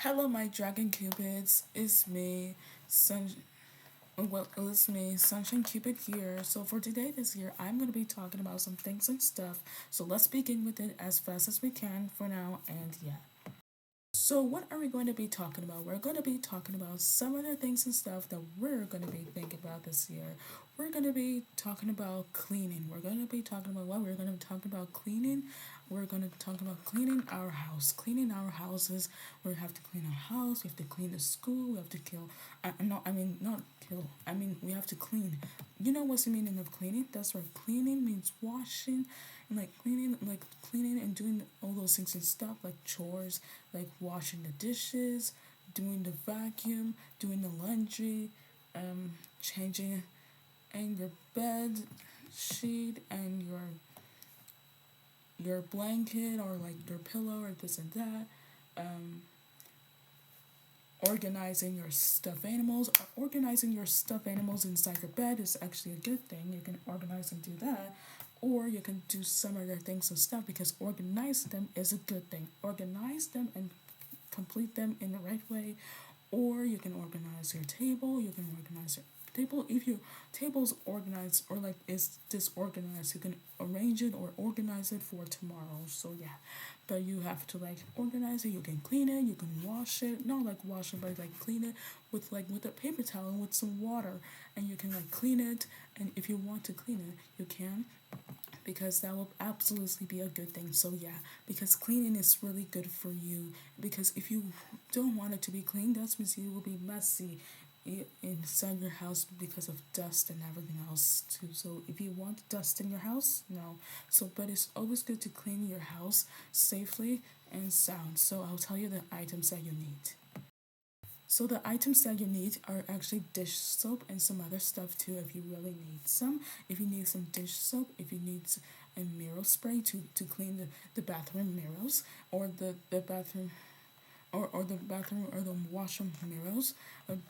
Hello, my dragon cupids. It's me, Sunshine Cupid here. So for today, this year, I'm gonna be talking about some things and stuff. So let's begin with it as fast as we can for now. And yeah. So, what are we going to be talking about? We're going to be talking about some of the things and stuff that we're going to be thinking about this year. We're going to be talking about cleaning. We're going to be talking about what we're going to be talking about cleaning. We're going to talk about cleaning our house. Cleaning our houses. We have to clean our house. We have to clean the school. We have to kill. No, I mean, not kill. I mean, we have to clean. You know what's the meaning of cleaning? That's right. Cleaning means washing and like cleaning and doing all those things and stuff like chores, like washing the dishes, doing the vacuum, doing the laundry, changing and your bed sheet and your blanket or like your pillow or this and that. Um, Organizing your stuffed animals. Organizing your stuffed animals inside your bed is actually a good thing. You can organize and do that. Or you can do some other things and stuff because organize them is a good thing. Organize them and complete them in the right way. Or you can organize your table. You can organize your table. If your table's organized or like is disorganized, you can arrange it or organize it for tomorrow. So yeah, but you have to like organize it. You can clean it. You can wash it. Not like wash it, but like clean it with a paper towel and with some water, and you can like clean it. And if you want to clean it, you can because that will absolutely be a good thing. So yeah, because cleaning is really good for you. Because if you don't want it to be clean, that means it will be messy inside your house because of dust and everything else too. So if you want dust in your house, no. So but it's always good to clean your house safely and sound. So I'll tell you the items that you need. So the items that you need are actually dish soap and some other stuff too if you really need some. If you need some dish soap, if you need a mirror spray to clean the bathroom mirrors or the bathroom or the bathroom or the washroom mirrors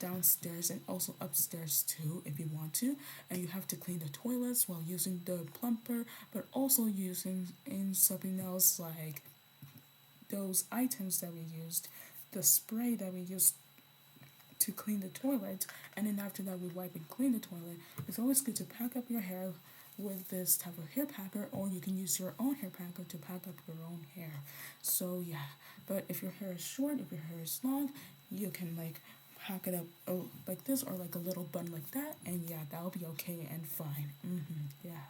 downstairs and also upstairs too if you want to. And you have to clean the toilets while using the plumper but also using in something else like those items that we used, the spray that we used to clean the toilet, and then after that we wipe and clean the toilet. It's always good to pack up your hair with this type of hair packer, or you can use your own hair packer to pack up your own hair. So yeah, but if your hair is short, if your hair is long, you can like pack it up like this or like a little bun like that, and yeah, that'll be okay and fine. Yeah.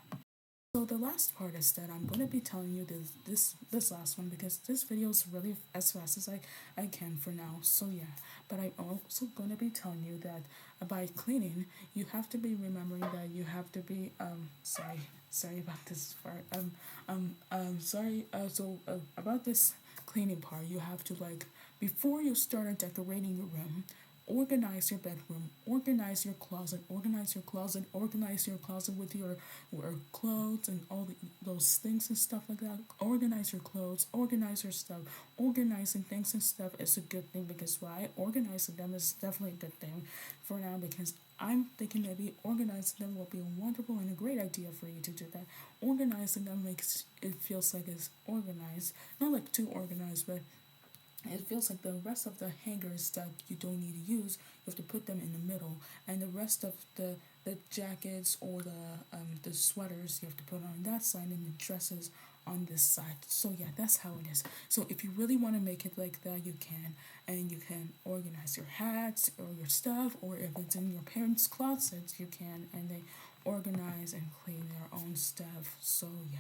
So the last part is that I'm gonna be telling you this last one because this video is really as fast as I can for now. So yeah, but I'm also gonna be telling you that by cleaning, you have to be remembering that you have to be sorry about this part sorry about this cleaning part. You have to like before you start decorating your room, organize your bedroom, organize your closet with your clothes and all those things and stuff like that. Organize your clothes, organize your stuff. Organizing things and stuff is a good thing because why? Organizing them is definitely a good thing for now because I'm thinking maybe organizing them will be a wonderful and a great idea for you to do that. Organizing them makes it feels like it's organized, not like too organized, but it feels like the rest of the hangers that you don't need to use, you have to put them in the middle, and the rest of the jackets or the sweaters you have to put on that side, and the dresses on this side. So yeah, that's how it is. So if you really want to make it like that, you can, and you can organize your hats or your stuff, or if it's in your parents' closets, you can, and they organize and clean their own stuff. So yeah.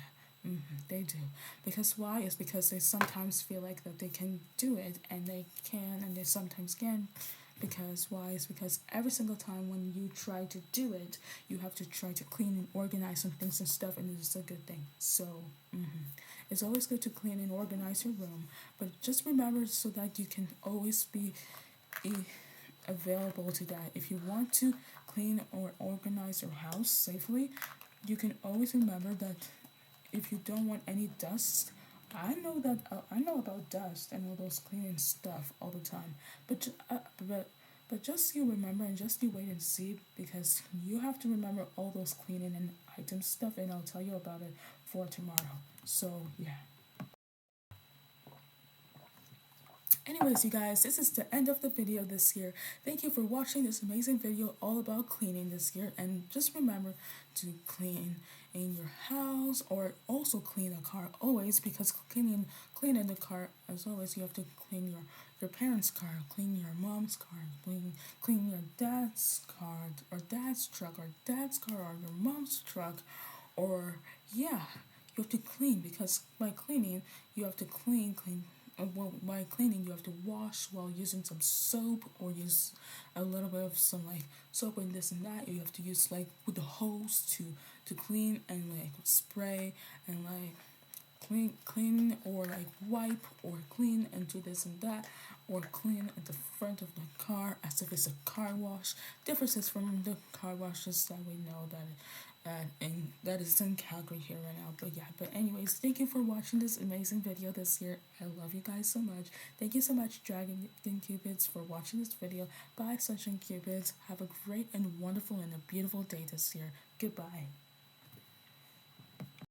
They do. Because why? Is because they sometimes feel like that they can do it and they can and they sometimes can. Because why? Is because every single time when you try to do it, you have to try to clean and organize some things and stuff, and it's a good thing. So, it's always good to clean and organize your room, but just remember so that you can always be available to that. If you want to clean or organize your house safely, you can always remember that if you don't want any dust, I know about dust and all those cleaning stuff all the time, but just you remember and just you wait and see because you have to remember all those cleaning and item stuff, and I'll tell you about it for tomorrow. So yeah. Anyways, you guys, this is the end of the video this year. Thank you for watching this amazing video all about cleaning this year. And just remember to clean in your house or also clean a car always, because cleaning the car, as always, you have to clean your parents' car, clean your mom's car, clean your dad's car or dad's truck or dad's car or your mom's truck, or yeah, you have to clean, because by cleaning you have to clean. Well, by cleaning you have to wash while using some soap, or use a little bit of some like soap and this and that. You have to use like with the hose to clean and like spray and like clean or like wipe or clean and do this and that, or clean at the front of the car as if it's a car wash. Differences from the car washes that we know that is in Calgary here right now. But yeah, but anyways, thank you for watching this amazing video this year. I love you guys so much. Thank you so much, Dragon Cupids, for watching this video. Bye, Sunshine Cupids. Have a great and wonderful and a beautiful day this year. Goodbye.